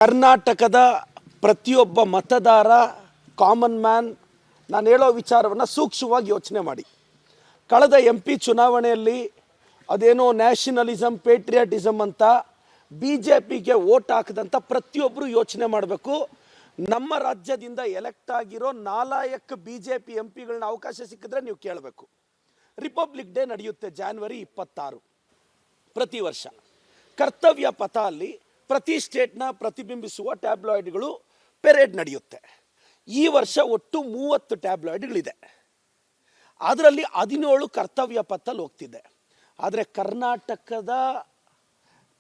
ಕರ್ನಾಟಕದ ಪ್ರತಿಯೊಬ್ಬ ಮತದಾರ ಕಾಮನ್ ಮ್ಯಾನ್ ನಾನು ಹೇಳೋ ವಿಚಾರವನ್ನು ಸೂಕ್ಷ್ಮವಾಗಿ ಯೋಚನೆ ಮಾಡಿ. ಕಳೆದ MP ಚುನಾವಣೆಯಲ್ಲಿ ಅದೇನೋ ನ್ಯಾಷನಲಿಸಮ್ ಪೇಟ್ರಿಯಾಟಿಸಮ್ ಅಂತ BJPಗೆ ವೋಟ್ ಹಾಕಿದಂಥ ಪ್ರತಿಯೊಬ್ಬರು ಯೋಚನೆ ಮಾಡಬೇಕು. ನಮ್ಮ ರಾಜ್ಯದಿಂದ ಎಲೆಕ್ಟ್ ಆಗಿರೋ 4 BJP MPಗಳನ್ನ ಅವಕಾಶ ಸಿಕ್ಕಿದ್ರೆ ನೀವು ಕೇಳಬೇಕು. ರಿಪಬ್ಲಿಕ್ ಡೇ ನಡೆಯುತ್ತೆ January 26 ಪ್ರತಿ ವರ್ಷ. ಕರ್ತವ್ಯ ಪಥ ಅಲ್ಲಿ ಪ್ರತಿ ಸ್ಟೇಟ್ನ ಪ್ರತಿಬಿಂಬಿಸುವ ಟ್ಯಾಬ್ಲಾಯ್ಡ್ಗಳು ಪೆರೇಡ್ ನಡೆಯುತ್ತೆ. ಈ ವರ್ಷ ಒಟ್ಟು 30 ಟ್ಯಾಬ್ಲಾಯ್ಡ್ಗಳಿದೆ. ಅದರಲ್ಲಿ 17 ಕರ್ತವ್ಯ ಪಥದಲ್ಲಿ ಹೋಗ್ತಿದೆ. ಆದರೆ ಕರ್ನಾಟಕದ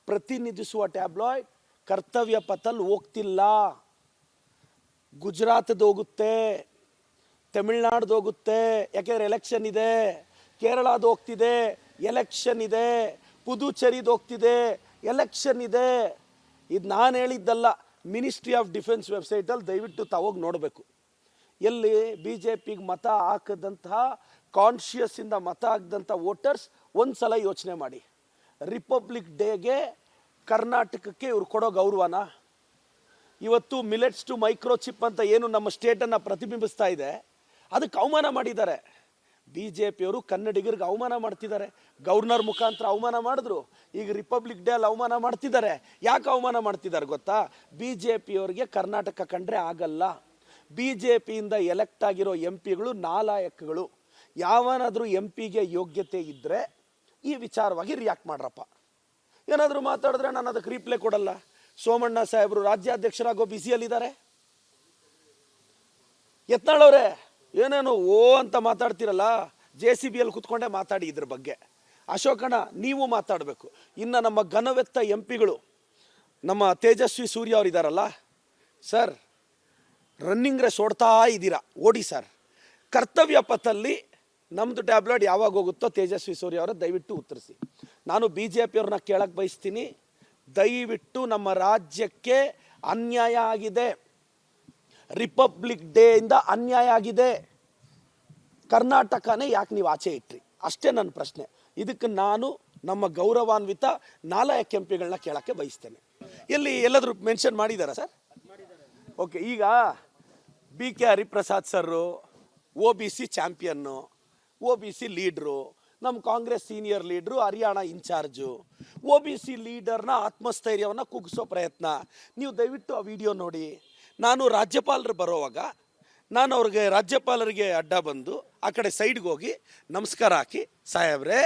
ಪ್ರತಿನಿಧಿಸುವ ಟ್ಯಾಬ್ಲಾಯ್ಡ್ ಕರ್ತವ್ಯ ಪಥದಲ್ಲಿ ಹೋಗ್ತಿಲ್ಲ. ಗುಜರಾತ್ದು ಹೋಗುತ್ತೆ, ತಮಿಳ್ನಾಡ್ದು ಹೋಗುತ್ತೆ, ಯಾಕೆಂದರೆ ಎಲೆಕ್ಷನ್ ಇದೆ. ಕೇರಳದ ಹೋಗ್ತಿದೆ, ಎಲೆಕ್ಷನ್ ಇದೆ. ಪುದುಚೇರಿದು ಹೋಗ್ತಿದೆ, ಎಲೆಕ್ಷನ್ ಇದೆ. ಇದು ನಾನು ಹೇಳಿದ್ದಲ್ಲ, ಮಿನಿಸ್ಟ್ರಿ ಆಫ್ ಡಿಫೆನ್ಸ್ ವೆಬ್ಸೈಟಲ್ಲಿ ದಯವಿಟ್ಟು ತಾವೋಗಿ ನೋಡಬೇಕು. ಎಲ್ಲಿ BJPಗೆ ಮತ ಹಾಕಿದಂತಹ ಕಾನ್ಷಿಯಸ್ಸಿಂದ ಮತ ಹಾಕಿದಂಥ ವೋಟರ್ಸ್ ಒಂದು ಸಲ ಯೋಚನೆ ಮಾಡಿ. ರಿಪಬ್ಲಿಕ್ ಡೇಗೆ ಕರ್ನಾಟಕಕ್ಕೆ ಇವ್ರು ಕೊಡೋ ಗೌರವನ ಇವತ್ತು ಮಿಲೆಟ್ಸ್ ಟು ಮೈಕ್ರೋಚಿಪ್ ಅಂತ ಏನು ನಮ್ಮ ಸ್ಟೇಟನ್ನು ಪ್ರತಿಬಿಂಬಿಸ್ತಾ ಇದೆ ಅದಕ್ಕೆ ಅವಮಾನ ಮಾಡಿದ್ದಾರೆ. BJPಯವರು ಕನ್ನಡಿಗರಿಗೆ ಅವಮಾನ ಮಾಡ್ತಿದ್ದಾರೆ. ಗವರ್ನರ್ ಮುಖಾಂತರ ಅವಮಾನ ಮಾಡಿದ್ರು, ಈಗ ರಿಪಬ್ಲಿಕ್ ಡೇ ಅಲ್ಲಿ ಅವಮಾನ ಮಾಡ್ತಿದ್ದಾರೆ. ಯಾಕೆ ಅವಮಾನ ಮಾಡ್ತಿದ್ದಾರೆ ಗೊತ್ತಾ? BJPಯವರಿಗೆ ಕರ್ನಾಟಕ ಕಂಡ್ರೆ ಆಗಲ್ಲ. BJPಯಿಂದ ಎಲೆಕ್ಟ್ ಆಗಿರೋ MPಗಳು ನಾಲಾಯಕ್ಗಳು. ಯಾವನಾದರೂ MPಗೆ ಯೋಗ್ಯತೆ ಇದ್ದರೆ ಈ ವಿಚಾರವಾಗಿ ರಿಯಾಕ್ಟ್ ಮಾಡ್ರಪ್ಪ. ಏನಾದರೂ ಮಾತಾಡಿದ್ರೆ ನಾನು ಅದಕ್ಕೆ ರಿಪ್ಲೈ ಕೊಡಲ್ಲ. ಸೋಮಣ್ಣ ಸಾಹೇಬರು ರಾಜ್ಯಾಧ್ಯಕ್ಷರಾಗೋ ಬಿಸಿಯಲ್ಲಿದ್ದಾರೆ. ಯತ್ನಾಳವ್ರೆ ಏನೇನು ಓ ಅಂತ ಮಾತಾಡ್ತಿರಲ್ಲ, JCBಯಲ್ಲಿ ಕುತ್ಕೊಂಡೇ ಮಾತಾಡಿ ಇದ್ರ ಬಗ್ಗೆ. ಅಶೋಕಣ್ಣ ನೀವು ಮಾತಾಡಬೇಕು. ಇನ್ನು ನಮ್ಮ ಘನವೆತ್ತ MPಗಳು ನಮ್ಮ ತೇಜಸ್ವಿ ಸೂರ್ಯ ಅವರು ಇದ್ದಾರಲ್ಲ ಸರ್, ರನ್ನಿಂಗ್ ರೇಸ್ ಓಡ್ತಾ ಇದ್ದೀರಾ, ಓಡಿ ಸರ್. ಕರ್ತವ್ಯ ಪಥದಲ್ಲಿ ನಮ್ಮದು ಟ್ಯಾಬ್ಲೆಟ್ ಯಾವಾಗ ಹೋಗುತ್ತೋ ತೇಜಸ್ವಿ ಸೂರ್ಯ ಅವರ ದಯವಿಟ್ಟು ಉತ್ತರಿಸಿ. ನಾನು BJPಯವ್ರನ್ನ ಕೇಳಕ್ಕೆ ಬಯಸ್ತೀನಿ, ದಯವಿಟ್ಟು ನಮ್ಮ ರಾಜ್ಯಕ್ಕೆ ಅನ್ಯಾಯ ಆಗಿದೆ. ರಿಪಬ್ಲಿಕ್ ಡೇ ಇಂದ ಅನ್ಯಾಯ ಆಗಿದೆ. ಕರ್ನಾಟಕನೇ ಯಾಕೆ ನೀವು ಆಚೆ ಇಟ್ರಿ? ಅಷ್ಟೇ ನನ್ನ ಪ್ರಶ್ನೆ. ಇದಕ್ಕೆ ನಾನು ನಮ್ಮ ಗೌರವಾನ್ವಿತ 4 MPಗಳನ್ನ ಕೇಳಕ್ಕೆ ಬಯಸ್ತೇನೆ. ಎಲ್ಲಾದರೂ ಮೆನ್ಷನ್ ಮಾಡಿದಾರಾ ಸರ್? ಓಕೆ, ಈಗ BK Hariprasad sir OBC champion, OBC leader, ನಮ್ಮ Congress senior leader, Haryana incharge. OBC ಲೀಡರ್ನ ಆತ್ಮಸ್ಥೈರ್ಯವನ್ನು ಕುಗ್ಗಿಸೋ ಪ್ರಯತ್ನ. ನೀವು ದಯವಿಟ್ಟು ಆ ವಿಡಿಯೋ ನೋಡಿ. ನಾನು ರಾಜ್ಯಪಾಲರು ಬರೋವಾಗ ನಾನು ಅವ್ರಿಗೆ ರಾಜ್ಯಪಾಲರಿಗೆ ಅಡ್ಡ ಬಂದು ಆ ಕಡೆ ಸೈಡ್ಗೆ ಹೋಗಿ ನಮಸ್ಕಾರ ಹಾಕಿ, ಸಾಹೇಬ್ರೆ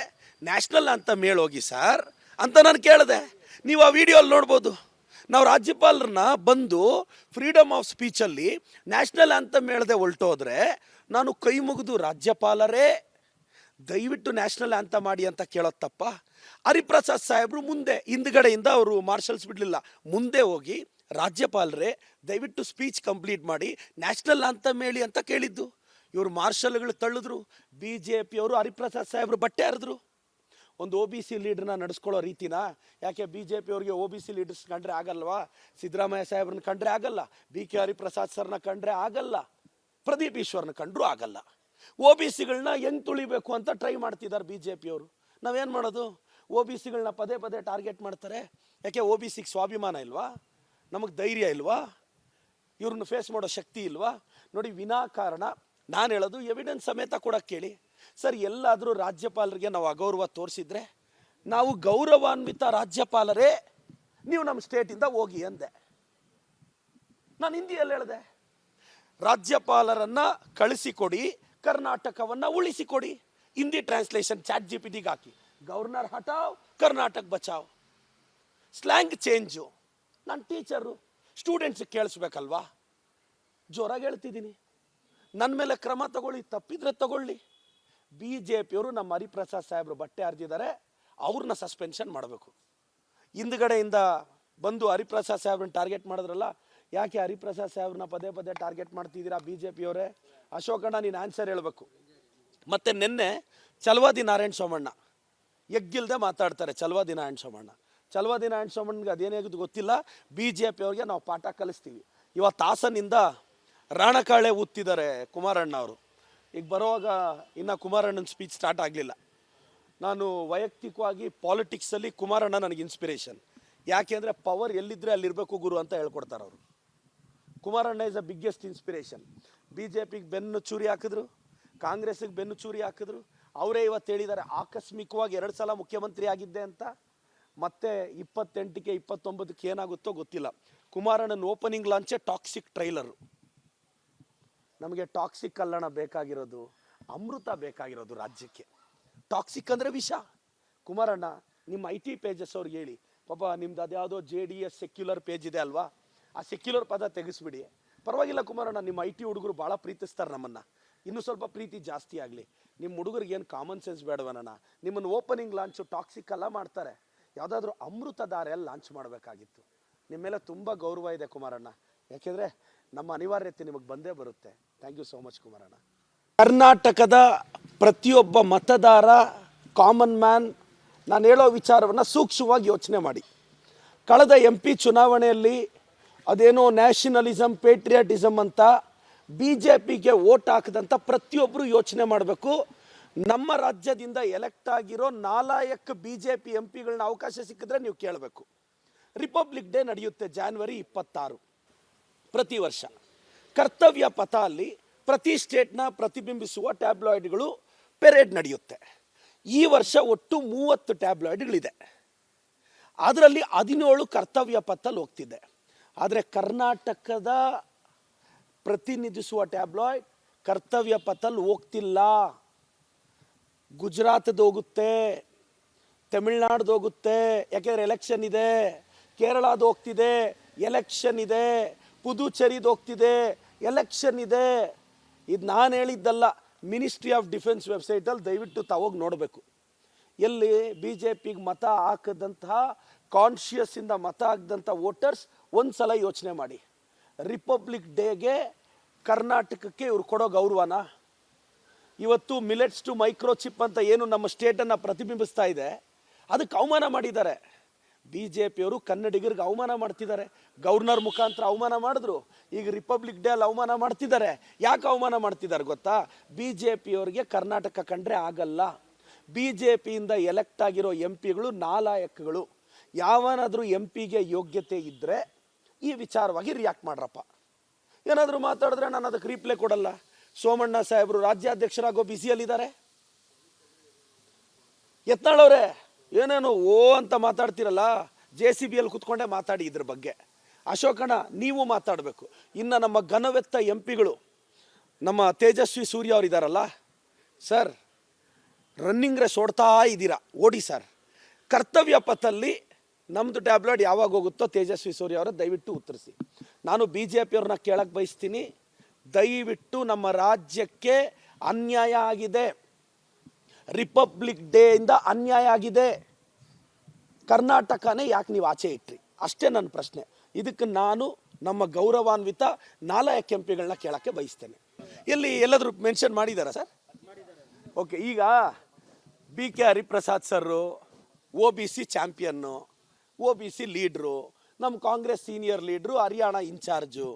ನ್ಯಾಷನಲ್ ಅಂತ ಮೇಳೋಗಿ ಸರ್ ಅಂತ ನಾನು ಕೇಳಿದೆ. ನೀವು ಆ ವಿಡಿಯೋಲ್ಲಿ ನೋಡ್ಬೋದು. ನಾವು ರಾಜ್ಯಪಾಲರನ್ನ ಬಂದು ಫ್ರೀಡಮ್ ಆಫ್ ಸ್ಪೀಚಲ್ಲಿ ನ್ಯಾಷನಲ್ ಅಂತ ಮೇಳದೆ ಹೊಲ್ಟೋದ್ರೆ ನಾನು ಕೈ ಮುಗಿದು ರಾಜ್ಯಪಾಲರೇ ದಯವಿಟ್ಟು ನ್ಯಾಷನಲ್ ಅಂತ ಮಾಡಿ ಅಂತ ಕೇಳೋದು ತಪ್ಪ? ಹರಿಪ್ರಸಾದ್ ಸಾಹೇಬರು ಮುಂದೆ ಹಿಂದ್ಗಡೆಯಿಂದ ಅವರು ಮಾರ್ಷಲ್ಸ್ ಬಿಡಲಿಲ್ಲ, ಮುಂದೆ ಹೋಗಿ ರಾಜ್ಯಪಾಲರೇ ದಯವಿಟ್ಟು ಸ್ಪೀಚ್ ಕಂಪ್ಲೀಟ್ ಮಾಡಿ ನ್ಯಾಷನಲ್ ಅಂತ ಮೇಳಿ ಅಂತ ಕೇಳಿದ್ದು. ಇವರು ಮಾರ್ಷಲ್ಗಳು ತಳ್ಳಿದ್ರು. BJPಯವರು ಹರಿಪ್ರಸಾದ್ ಸಾಹೇಬರು ಬಟ್ಟೆ ಹರಿದ್ರು. ಒಂದು OBC ಲೀಡ್ರನ್ನ ನಡೆಸ್ಕೊಳ್ಳೋ ರೀತಿನ ಯಾಕೆ BJPಯವ್ರಿಗೆ OBC ಲೀಡರ್ಸ್ ಕಂಡ್ರೆ ಆಗಲ್ವಾ? ಸಿದ್ದರಾಮಯ್ಯ ಸಾಹೇಬ್ರನ್ನ ಕಂಡ್ರೆ ಆಗಲ್ಲ, BK ಹರಿಪ್ರಸಾದ್ ಸರ್ನ ಕಂಡ್ರೆ ಆಗಲ್ಲ, ಪ್ರದೀಪ್ ಈಶ್ವರ್ನ ಕಂಡ್ರೂ ಆಗಲ್ಲ. OBCಗಳನ್ನ ಹೆಂಗೆ ತುಳಿಬೇಕು ಅಂತ ಟ್ರೈ ಮಾಡ್ತಿದ್ದಾರೆ BJPಯವರು. ನಾವೇನು ಮಾಡೋದು? OBCಗಳನ್ನ ಪದೇ ಪದೇ ಟಾರ್ಗೆಟ್ ಮಾಡ್ತಾರೆ. ಯಾಕೆ OBCಗೆ ಸ್ವಾಭಿಮಾನ ಇಲ್ವಾ? ನಮಗೆ ಧೈರ್ಯ ಇಲ್ವಾ? ಇವ್ರನ್ನ ಫೇಸ್ ಮಾಡೋ ಶಕ್ತಿ ಇಲ್ವಾ? ನೋಡಿ, ವಿನಾಕಾರಣ ನಾನು ಹೇಳೋದು ಎವಿಡೆನ್ಸ್ ಸಮೇತ ಕೂಡ ಕೇಳಿ ಸರ್. ಎಲ್ಲಾದರೂ ರಾಜ್ಯಪಾಲರಿಗೆ ನಾವು ಅಗೌರವ ತೋರಿಸಿದ್ರೆ ನಾವು ಗೌರವಾನ್ವಿತ ರಾಜ್ಯಪಾಲರೇ ನೀವು ನಮ್ಮ ಸ್ಟೇಟಿಂದ ಹೋಗಿ ಅಂದೆ. ನಾನು ಹಿಂದಿಯಲ್ಲಿ ಹೇಳಿದೆ, ರಾಜ್ಯಪಾಲರನ್ನ ಕಳಿಸಿಕೊಡಿ, ಕರ್ನಾಟಕವನ್ನು ಉಳಿಸಿಕೊಡಿ. ಹಿಂದಿ ಟ್ರಾನ್ಸ್ಲೇಷನ್ ChatGPTಗೆ ಹಾಕಿ, ಗವರ್ನರ್ ಹಟಾವ್ ಕರ್ನಾಟಕ ಬಚಾವ್. Slang change. ನಾನು ಟೀಚರು, ಸ್ಟೂಡೆಂಟ್ಸಿಗೆ ಕೇಳಿಸ್ಬೇಕಲ್ವಾ? ಜೋರಾಗಿ ಹೇಳ್ತಿದ್ದೀನಿ. ನನ್ನ ಮೇಲೆ ಕ್ರಮ ತಗೊಳ್ಳಿ, ತಪ್ಪಿದ್ರೆ ತಗೊಳ್ಳಿ. BJPಯವರು ನಮ್ಮ ಹರಿಪ್ರಸಾದ್ ಸಾಹೇಬರು ಬಟ್ಟೆ ಹರಿದಿದ್ದಾರೆ, ಅವ್ರನ್ನ ಸಸ್ಪೆನ್ಷನ್ ಮಾಡಬೇಕು. ಹಿಂದ್ಗಡೆಯಿಂದ ಬಂದು ಹರಿಪ್ರಸಾದ್ ಸಾಹೇಬ್ರನ್ನ ಟಾರ್ಗೆಟ್ ಮಾಡಿದ್ರಲ್ಲ, ಯಾಕೆ ಹರಿಪ್ರಸಾದ್ ಸಾಹೇಬ್ರನ್ನ ಪದೇ ಪದೇ ಟಾರ್ಗೆಟ್ ಮಾಡ್ತಿದ್ದೀರಾ BJPಯವರೇ? ಅಶೋಕಣ್ಣ ನೀನು ಆನ್ಸರ್ ಹೇಳಬೇಕು. ಮತ್ತು ನಿನ್ನೆ ಚಲವಾದಿ ನಾರಾಯಣ ಸೋಮಣ್ಣ ಎಗ್ಗಿಲ್ದೆ ಮಾತಾಡ್ತಾರೆ. ಚಲವಾದಿ ನಾರಾಯಣ ಸೋಮಣ್ಣಗೆ ಅದೇನಾಗೋದು ಗೊತ್ತಿಲ್ಲ. BJPಯವ್ರಿಗೆ ನಾವು ಪಾಠ ಕಲಿಸ್ತೀವಿ. ಇವತ್ತು ಹಾಸನಿಂದ ರಾಣಕಾಳೆ ಊದ್ತಿದ್ದಾರೆ ಕುಮಾರಣ್ಣ ಅವರು. ಈಗ ಬರುವಾಗ ಇನ್ನು ಕುಮಾರಣ್ಣನ ಸ್ಪೀಚ್ ಸ್ಟಾರ್ಟ್ ಆಗಲಿಲ್ಲ. ನಾನು ವೈಯಕ್ತಿಕವಾಗಿ ಪಾಲಿಟಿಕ್ಸಲ್ಲಿ ಕುಮಾರಣ್ಣ ನನಗೆ ಇನ್ಸ್ಪಿರೇಷನ್. ಯಾಕೆಂದರೆ ಪವರ್ ಎಲ್ಲಿದ್ದರೆ ಅಲ್ಲಿರಬೇಕು ಗುರು ಅಂತ ಹೇಳ್ಕೊಡ್ತಾರೆ ಅವರು. Kumaranna is the biggest inspiration. B J ಪಿಗೆ ಬೆನ್ನು ಚೂರಿ ಹಾಕಿದ್ರು, ಕಾಂಗ್ರೆಸ್ಸಿಗೆ ಬೆನ್ನು ಚೂರಿ ಹಾಕಿದ್ರು. ಅವರೇ ಇವತ್ತು ಹೇಳಿದ್ದಾರೆ ಆಕಸ್ಮಿಕವಾಗಿ 2 ಸಲ ಮುಖ್ಯಮಂತ್ರಿ ಆಗಿದ್ದೆ ಅಂತ. ಮತ್ತೆ 28ಕ್ಕೆ 29ಕ್ಕೆ ಏನಾಗುತ್ತೋ ಗೊತ್ತಿಲ್ಲ. ಕುಮಾರಣ್ಣನ ಓಪನಿಂಗ್ ಲಾಂಚೇ ಟಾಕ್ಸಿಕ್ ಟ್ರೈಲರು. ನಮಗೆ ಟಾಕ್ಸಿಕ್ ಅಲ್ಲಣ ಬೇಕಾಗಿರೋದು, ಅಮೃತ ಬೇಕಾಗಿರೋದು ರಾಜ್ಯಕ್ಕೆ. ಟಾಕ್ಸಿಕ್ ಅಂದರೆ ವಿಷ. ಕುಮಾರಣ್ಣ ನಿಮ್ಮ IT ಪೇಜಸ್ ಅವ್ರಿಗೆ ಹೇಳಿ, ಪಾಪ ನಿಮ್ದು ಅದ್ಯಾವುದೋ JDS ಸೆಕ್ಯುಲರ್ ಪೇಜ್ ಇದೆ ಅಲ್ವಾ, ಆ ಸೆಕ್ಯುಲರ್ ಪದ ತೆಗೆಸ್ಬಿಡಿ. ಪರವಾಗಿಲ್ಲ ಕುಮಾರಣ್ಣ, ನಿಮ್ಮ IT ಹುಡುಗರು ಭಾಳ ಪ್ರೀತಿಸ್ತಾರೆ ನಮ್ಮನ್ನು, ಇನ್ನೂ ಸ್ವಲ್ಪ ಪ್ರೀತಿ ಜಾಸ್ತಿ ಆಗಲಿ. ನಿಮ್ಮ ಹುಡುಗರಿಗೆ ಏನು ಕಾಮನ್ ಸೆನ್ಸ್ ಬೇಡವಣ್ಣ? ನಿಮ್ಮನ್ನು ಓಪನಿಂಗ್ ಲಾಂಚು ಟಾಕ್ಸಿಕ್ ಎಲ್ಲ ಮಾಡ್ತಾರೆ, ಯಾವುದಾದ್ರೂ ಅಮೃತಧಾರೆಯಲ್ಲಿ ಲಾಂಚ್ ಮಾಡಬೇಕಾಗಿತ್ತು. ನಿಮ್ಮ ಮೇಲೆ ತುಂಬ ಗೌರವ ಇದೆ ಕುಮಾರಣ್ಣ, ಯಾಕೆಂದರೆ ನಮ್ಮ ಅನಿವಾರ್ಯತೆ ನಿಮಗೆ ಬಂದೇ ಬರುತ್ತೆ. ಥ್ಯಾಂಕ್ ಯು ಸೋ ಮಚ್ ಕುಮಾರಣ್ಣ. ಕರ್ನಾಟಕದ ಪ್ರತಿಯೊಬ್ಬ ಮತದಾರ, ಕಾಮನ್ ಮ್ಯಾನ್, ನಾನು ಹೇಳೋ ವಿಚಾರವನ್ನು ಸೂಕ್ಷ್ಮವಾಗಿ ಯೋಚನೆ ಮಾಡಿ. ಕಳೆದ MP ಚುನಾವಣೆಯಲ್ಲಿ ಅದೇನೋ ನ್ಯಾಷನಲಿಸಮ್, ಪೇಟ್ರಿಯಾಟಿಸಮ್ ಅಂತ BJPಗೆ ವೋಟ್ ಹಾಕಿದಂಥ ಪ್ರತಿಯೊಬ್ಬರು ಯೋಚನೆ ಮಾಡಬೇಕು. ನಮ್ಮ ರಾಜ್ಯದಿಂದ ಎಲೆಕ್ಟ್ ಆಗಿರೋ 4 BJP MPಗಳನ್ನ ಅವಕಾಶ ಸಿಕ್ಕಿದ್ರೆ ನೀವು ಕೇಳಬೇಕು. ರಿಪಬ್ಲಿಕ್ ಡೇ ನಡೆಯುತ್ತೆ January 26 ಪ್ರತಿ ವರ್ಷ. ಕರ್ತವ್ಯ ಪಥ ಅಲ್ಲಿ ಪ್ರತಿ ಸ್ಟೇಟ್ನ ಪ್ರತಿಬಿಂಬಿಸುವ ಟ್ಯಾಬ್ಲಾಯ್ಡ್ಗಳು ಪೆರೇಡ್ ನಡೆಯುತ್ತೆ. ಈ ವರ್ಷ ಒಟ್ಟು 30 ಟ್ಯಾಬ್ಲಾಯ್ಡ್ಗಳಿದೆ. ಅದರಲ್ಲಿ 17 ಕರ್ತವ್ಯ ಪಥಲ್ಲಿ ಹೋಗ್ತಿದೆ. ಆದರೆ ಕರ್ನಾಟಕದ ಪ್ರತಿನಿಧಿಸುವ ಟ್ಯಾಬ್ಲಾಯ್ಡ್ ಕರ್ತವ್ಯ ಪಥಲ್ಲಿ ಹೋಗ್ತಿಲ್ಲ. ಗುಜರಾತ್ದು ಹೋಗುತ್ತೆ, ತಮಿಳ್ನಾಡ್ದು ಹೋಗುತ್ತೆ, ಯಾಕೆಂದರೆ ಎಲೆಕ್ಷನ್ ಇದೆ. ಕೇರಳದು ಹೋಗ್ತಿದೆ, ಎಲೆಕ್ಷನ್ ಇದೆ. ಪುದುಚೇರಿದು ಹೋಗ್ತಿದೆ, ಎಲೆಕ್ಷನ್ ಇದೆ. ಇದು ನಾನು ಹೇಳಿದ್ದಲ್ಲ, ಮಿನಿಸ್ಟ್ರಿ ಆಫ್ ಡಿಫೆನ್ಸ್ ವೆಬ್ಸೈಟಲ್ಲಿ ದಯವಿಟ್ಟು ತಾವೋಗಿ ನೋಡಬೇಕು. ಎಲ್ಲಿ BJPಗೆ ಮತ ಹಾಕಿದಂತಹ, ಕಾನ್ಷಿಯಸ್ಸಿಂದ ಮತ ಹಾಕಿದಂಥ ವೋಟರ್ಸ್ ಒಂದು ಸಲ ಯೋಚನೆ ಮಾಡಿ. ರಿಪಬ್ಲಿಕ್ ಡೇಗೆ ಕರ್ನಾಟಕಕ್ಕೆ ಇವ್ರು ಕೊಡೋ ಗೌರವನ? ಇವತ್ತು ಮಿಲೆಟ್ಸ್ ಟು ಮೈಕ್ರೋಚಿಪ್ ಅಂತ ಏನು ನಮ್ಮ ಸ್ಟೇಟನ್ನು ಪ್ರತಿಬಿಂಬಿಸ್ತಾ ಇದೆ, ಅದಕ್ಕೆ ಅವಮಾನ ಮಾಡಿದ್ದಾರೆ. BJPಯವರು ಕನ್ನಡಿಗರಿಗೆ ಅವಮಾನ ಮಾಡ್ತಿದ್ದಾರೆ. ಗವರ್ನರ್ ಮುಖಾಂತರ ಅವಮಾನ ಮಾಡಿದ್ರು, ಈಗ ರಿಪಬ್ಲಿಕ್ ಡೇ ಅಲ್ಲಿ ಅವಮಾನ ಮಾಡ್ತಿದ್ದಾರೆ. ಯಾಕೆ ಅವಮಾನ ಮಾಡ್ತಿದ್ದಾರೆ ಗೊತ್ತಾ? BJPಯವರಿಗೆ ಕರ್ನಾಟಕ ಕಂಡ್ರೆ ಆಗಲ್ಲ. BJPಯಿಂದ ಎಲೆಕ್ಟ್ ಆಗಿರೋ MPಗಳು ನಾಲಾಯಕ್ಗಳು. ಯಾವನಾದರೂ MPಗೆ ಯೋಗ್ಯತೆ ಇದ್ದರೆ ಈ ವಿಚಾರವಾಗಿ ರಿಯಾಕ್ಟ್ ಮಾಡ್ರಪ್ಪ. ಏನಾದರೂ ಮಾತಾಡಿದ್ರೆ ನಾನು ಅದಕ್ಕೆ ರೀಪ್ಲೇ ಕೊಡಲ್ಲ. ಸೋಮಣ್ಣ ಸಾಹೇಬರು ರಾಜ್ಯಾಧ್ಯಕ್ಷರಾಗೋ ಬಿಸಿಯಲ್ಲಿದ್ದಾರೆ. ಯತ್ನಾಳವ್ರೆ ಏನೇನು ಓ ಅಂತ ಮಾತಾಡ್ತಿರಲ್ಲ, JCBಯಲ್ಲಿ ಕುತ್ಕೊಂಡೇ ಮಾತಾಡಿ ಇದ್ರ ಬಗ್ಗೆ. ಅಶೋಕಣ್ಣ ನೀವು ಮಾತಾಡಬೇಕು. ಇನ್ನು ನಮ್ಮ ಘನವೆತ್ತ MPಗಳು, ನಮ್ಮ ತೇಜಸ್ವಿ ಸೂರ್ಯ ಅವರು ಇದ್ದಾರಲ್ಲ ಸರ್, ರನ್ನಿಂಗ್ ರೇಸ್ ಓಡ್ತಾ ಇದ್ದೀರಾ, ಓಡಿ ಸರ್. ಕರ್ತವ್ಯ ಪಥಲ್ಲಿ ನಮ್ಮದು ಟ್ಯಾಬ್ಲೆಟ್ ಯಾವಾಗ ಹೋಗುತ್ತೋ ತೇಜಸ್ವಿ ಸೂರ್ಯ ಅವರ ದಯವಿಟ್ಟು ಉತ್ತರಿಸಿ. ನಾನು BJPಯವ್ರನ್ನ ಕೇಳಕ್ಕೆ ಬಯಸ್ತೀನಿ, ದಯವಿಟ್ಟು ನಮ್ಮ ರಾಜ್ಯಕ್ಕೆ ಅನ್ಯಾಯ ಆಗಿದೆ. ರಿಪಬ್ಲಿಕ್ ಡೇಯಿಂದ ಅನ್ಯಾಯ ಆಗಿದೆ. ಕರ್ನಾಟಕನೇ ಯಾಕೆ ನೀವು ಆಚೆ ಇಟ್ರಿ? ಅಷ್ಟೇ ನನ್ನ ಪ್ರಶ್ನೆ. ಇದಕ್ಕೆ ನಾನು ನಮ್ಮ ಗೌರವಾನ್ವಿತ 4 MPಗಳನ್ನ ಕೇಳಕ್ಕೆ ಬಯಸ್ತೇನೆ. ಎಲ್ಲಾದರೂ ಮೆನ್ಷನ್ ಮಾಡಿದಾರಾ ಸರ್? ಓಕೆ, ಈಗ BK Hariprasad sir OBC champion, OBC leader, ನಮ್ಮ Congress senior leader, Haryana incharge.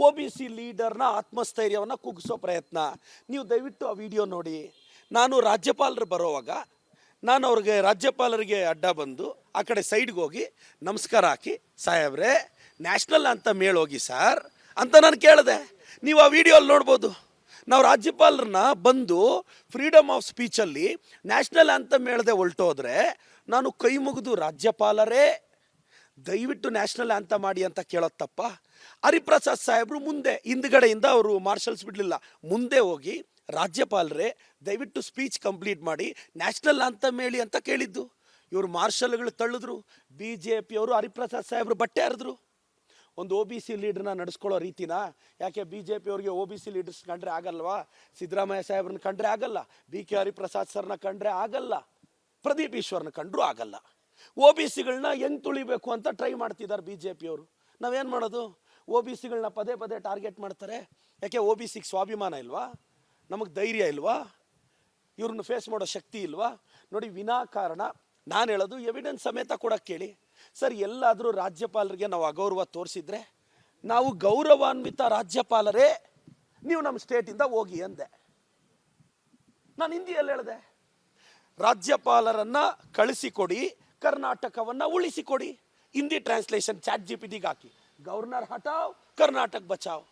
OBC ಲೀಡರ್ನ ಆತ್ಮಸ್ಥೈರ್ಯವನ್ನು ಕುಗ್ಗಿಸೋ ಪ್ರಯತ್ನ. ನೀವು ದಯವಿಟ್ಟು ಆ ವಿಡಿಯೋ ನೋಡಿ. ನಾನು ರಾಜ್ಯಪಾಲರು ಬರೋವಾಗ ನಾನು ಅವ್ರಿಗೆ, ರಾಜ್ಯಪಾಲರಿಗೆ ಅಡ್ಡ ಬಂದು ಆ ಕಡೆ ಸೈಡ್ಗೆ ಹೋಗಿ ನಮಸ್ಕಾರ ಹಾಕಿ, ಸಾಹೇಬ್ರೆ ನ್ಯಾಷನಲ್ ಅಂತ ಮೇಳೋಗಿ ಸರ್ ಅಂತ ನಾನು ಕೇಳಿದೆ. ನೀವು ಆ ವಿಡಿಯೋಲ್ಲಿ ನೋಡ್ಬೋದು. ನಾವು ರಾಜ್ಯಪಾಲರನ್ನ ಬಂದು ಫ್ರೀಡಮ್ ಆಫ್ ಸ್ಪೀಚಲ್ಲಿ ನ್ಯಾಷನಲ್ ಅಂತ ಮೇಳದೆ ಹೊಲ್ಟೋದ್ರೆ ನಾನು ಕೈ ಮುಗಿದು ರಾಜ್ಯಪಾಲರೇ ದಯವಿಟ್ಟು ನ್ಯಾಷನಲ್ ಅಂತ ಮಾಡಿ ಅಂತ ಕೇಳೋದು ತಪ್ಪ? ಹರಿಪ್ರಸಾದ್ ಸಾಹೇಬರು ಮುಂದೆ ಹಿಂದ್ಗಡೆಯಿಂದ ಅವರು ಮಾರ್ಷಲ್ಸ್ ಬಿಡಲಿಲ್ಲ, ಮುಂದೆ ಹೋಗಿ ರಾಜ್ಯಪಾಲರೇ ದಯವಿಟ್ಟು ಸ್ಪೀಚ್ ಕಂಪ್ಲೀಟ್ ಮಾಡಿ ನ್ಯಾಷನಲ್ ಅಂತ ಮೇಳಿ ಅಂತ ಕೇಳಿದ್ದು. ಇವರು ಮಾರ್ಷಲ್ಗಳು ತಳ್ಳಿದ್ರು. BJPಯವರು ಹರಿಪ್ರಸಾದ್ ಸಾಹೇಬರು ಬಟ್ಟೆ ಹರಿದ್ರು. ಒಂದು OBC ಲೀಡ್ರನ್ನ ನಡೆಸ್ಕೊಳ್ಳೋ ರೀತಿನ? ಯಾಕೆ BJPಯವ್ರಿಗೆ OBC ಲೀಡರ್ಸ್ ಕಂಡ್ರೆ ಆಗಲ್ವಾ? ಸಿದ್ದರಾಮಯ್ಯ ಸಾಹೇಬ್ರನ್ನ ಕಂಡ್ರೆ ಆಗಲ್ಲ, BK ಹರಿಪ್ರಸಾದ್ ಸರ್ನ ಕಂಡ್ರೆ ಆಗಲ್ಲ, ಪ್ರದೀಪ್ ಈಶ್ವರ್ನ ಕಂಡ್ರೂ ಆಗಲ್ಲ. OBCಗಳನ್ನ ಹೆಂಗೆ ತುಳಿಬೇಕು ಅಂತ ಟ್ರೈ ಮಾಡ್ತಿದ್ದಾರೆ BJPಯವರು. ನಾವೇನು ಮಾಡೋದು? OBCಗಳನ್ನ ಪದೇ ಪದೇ ಟಾರ್ಗೆಟ್ ಮಾಡ್ತಾರೆ. ಯಾಕೆ OBCಗೆ ಸ್ವಾಭಿಮಾನ ಇಲ್ವಾ? ನಮಗೆ ಧೈರ್ಯ ಇಲ್ವಾ? ಇವ್ರನ್ನ ಫೇಸ್ ಮಾಡೋ ಶಕ್ತಿ ಇಲ್ವಾ? ನೋಡಿ, ವಿನಾಕಾರಣ ನಾನು ಹೇಳೋದು ಎವಿಡೆನ್ಸ್ ಸಮೇತ ಕೊಡಕ್ಕೆ ಕೇಳಿ ಸರ್. ಎಲ್ಲಾದರೂ ರಾಜ್ಯಪಾಲರಿಗೆ ನಾವು ಅಗೌರವ ತೋರಿಸಿದ್ರೆ, ನಾವು ಗೌರವಾನ್ವಿತ ರಾಜ್ಯಪಾಲರೇ ನೀವು ನಮ್ಮ ಸ್ಟೇಟಿಂದ ಹೋಗಿ ಅಂದೆ. ನಾನು ಹಿಂದಿಯಲ್ಲಿ ಹೇಳಿದೆ, ರಾಜ್ಯಪಾಲರನ್ನ ಕಳಿಸಿಕೊಡಿ, ಕರ್ನಾಟಕವನ್ನು ಉಳಿಸಿಕೊಡಿ. ಹಿಂದಿ ಟ್ರಾನ್ಸ್ಲೇಷನ್ ಚಾಟ್ GPT ಗೆ ಹಾಕಿ, ಗವರ್ನರ್ ಹಟಾವ್ ಕರ್ನಾಟಕ ಬಚಾವ್,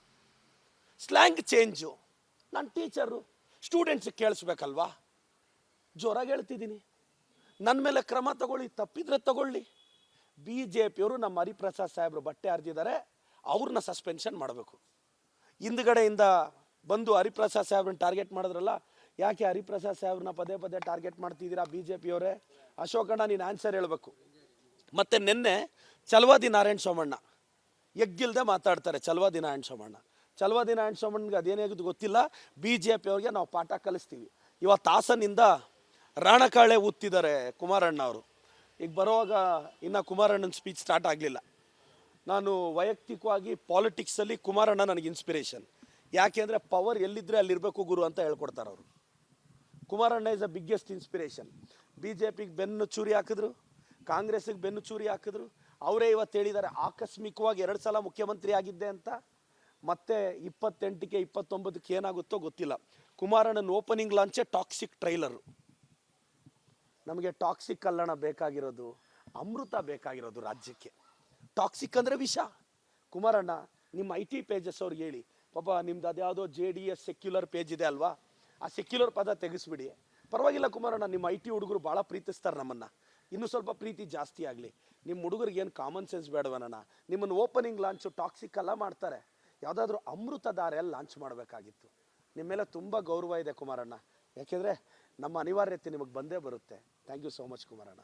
ಸ್ಲ್ಯಾಂಗ್ ಚೇಂಜು. ನಾನು ಟೀಚರು, ಸ್ಟೂಡೆಂಟ್ಸಿಗೆ ಕೇಳಿಸ್ಬೇಕಲ್ವಾ? ಜೋರಾಗಿ ಹೇಳ್ತಿದ್ದೀನಿ. ನನ್ನ ಮೇಲೆ ಕ್ರಮ ತಗೊಳ್ಳಿ, ತಪ್ಪಿದ್ರೆ ತಗೊಳ್ಳಿ. BJPಯವರು ನಮ್ಮ ಹರಿಪ್ರಸಾದ್ ಸಾಹೇಬರು ಬಟ್ಟೆ ಹರಿದಿದ್ದಾರೆ, ಅವ್ರನ್ನ ಸಸ್ಪೆನ್ಷನ್ ಮಾಡಬೇಕು. ಹಿಂದ್ಗಡೆಯಿಂದ ಬಂದು ಹರಿಪ್ರಸಾದ್ ಸಾಹೇಬ್ರನ್ನ ಟಾರ್ಗೆಟ್ ಮಾಡಿದ್ರಲ್ಲ, ಯಾಕೆ ಹರಿಪ್ರಸಾದ್ ಸಾಹೇಬ್ರನ್ನ ಪದೇ ಪದೇ ಟಾರ್ಗೆಟ್ ಮಾಡ್ತಿದ್ದೀರಾ BJPಯವರೇ? ಅಶೋಕಣ್ಣ ನೀನು ಆನ್ಸರ್ ಹೇಳಬೇಕು. ಮತ್ತು ನಿನ್ನೆ ಚಲವಾದಿ ನಾರಾಯಣ ಸೋಮಣ್ಣ ಎಗ್ಗಿಲ್ದೆ ಮಾತಾಡ್ತಾರೆ. ಚಲವಾದಿ ನಾರಾಯಣ ಸೋಮಣ್ಣ ಸೋಮಣ್ಣಗೆ ಅದೇನಾಗೋದು ಗೊತ್ತಿಲ್ಲ. BJPಯವ್ರಿಗೆ ನಾವು ಪಾಠ ಕಲಿಸ್ತೀವಿ. ಇವತ್ತು ಹಾಸನಿಂದ ರಾಣಕಾಳೆ ಊದ್ತಿದ್ದಾರೆ ಕುಮಾರಣ್ಣ ಅವರು. ಈಗ ಬರುವಾಗ ಇನ್ನು ಕುಮಾರಣ್ಣನ ಸ್ಪೀಚ್ ಸ್ಟಾರ್ಟ್ ಆಗಲಿಲ್ಲ. ನಾನು ವೈಯಕ್ತಿಕವಾಗಿ ಪಾಲಿಟಿಕ್ಸಲ್ಲಿ ಕುಮಾರಣ್ಣ ನನಗೆ ಇನ್ಸ್ಪಿರೇಷನ್. ಯಾಕೆ ಅಂದರೆ ಪವರ್ ಎಲ್ಲಿದ್ದರೆ ಅಲ್ಲಿರಬೇಕು ಗುರು ಅಂತ ಹೇಳ್ಕೊಡ್ತಾರೆ ಅವರು. Kumaranna is a biggest inspiration. BJPಗೆ ಬೆನ್ನು ಚೂರಿ ಹಾಕಿದ್ರು, ಕಾಂಗ್ರೆಸ್ಗೆ ಬೆನ್ನು ಚೂರಿ ಹಾಕಿದ್ರು. ಅವರೇ ಇವತ್ತು ಹೇಳಿದ್ದಾರೆ ಆಕಸ್ಮಿಕವಾಗಿ 2 ಸಲ ಮುಖ್ಯಮಂತ್ರಿ ಆಗಿದ್ದೆ ಅಂತ. ಮತ್ತೆ 28ಕ್ಕೆ 29ಕ್ಕೆ ಏನಾಗುತ್ತೋ ಗೊತ್ತಿಲ್ಲ. ಕುಮಾರಣ್ಣನ ಓಪನಿಂಗ್ ಲಾಂಚೇ ಟಾಕ್ಸಿಕ್ ಟ್ರೈಲರು. ನಮಗೆ ಟಾಕ್ಸಿಕ್ ಅಲ್ಲಣ ಬೇಕಾಗಿರೋದು, ಅಮೃತ ಬೇಕಾಗಿರೋದು ರಾಜ್ಯಕ್ಕೆ. ಟಾಕ್ಸಿಕ್ ಅಂದರೆ ವಿಷ. ಕುಮಾರಣ್ಣ ನಿಮ್ಮ IT ಪೇಜಸ್ ಅವ್ರಿಗೆ ಹೇಳಿ, ಪಾಪ ನಿಮ್ದು ಅದ್ಯಾವುದೋ JDS ಸೆಕ್ಯುಲರ್ ಪೇಜ್ ಇದೆ ಅಲ್ವಾ, ಆ ಸೆಕ್ಯುಲರ್ ಪದ ತೆಗೆಸ್ಬಿಡಿ. ಪರವಾಗಿಲ್ಲ ಕುಮಾರಣ್ಣ, ನಿಮ್ಮ IT ಹುಡುಗರು ಭಾಳ ಪ್ರೀತಿಸ್ತಾರೆ ನಮ್ಮನ್ನು, ಇನ್ನೂ ಸ್ವಲ್ಪ ಪ್ರೀತಿ ಜಾಸ್ತಿ ಆಗಲಿ. ನಿಮ್ಮ ಹುಡುಗರಿಗೆ ಏನು ಕಾಮನ್ ಸೆನ್ಸ್ ಬೇಡವಣ್ಣ? ನಿಮ್ಮನ್ನು ಓಪನಿಂಗ್ ಲಾಂಚು ಟಾಕ್ಸಿಕ್ ಎಲ್ಲ ಮಾಡ್ತಾರೆ, ಯಾವುದಾದ್ರೂ ಅಮೃತಧಾರೆಯಲ್ಲಿ ಲಾಂಚ್ ಮಾಡಬೇಕಾಗಿತ್ತು. ನಿಮ್ಮ ಮೇಲೆ ತುಂಬ ಗೌರವ ಇದೆ ಕುಮಾರಣ್ಣ, ಯಾಕೆಂದರೆ ನಮ್ಮ ಅನಿವಾರ್ಯತೆ ನಿಮಗೆ ಬಂದೇ ಬರುತ್ತೆ. Thank you so much Kumaranna.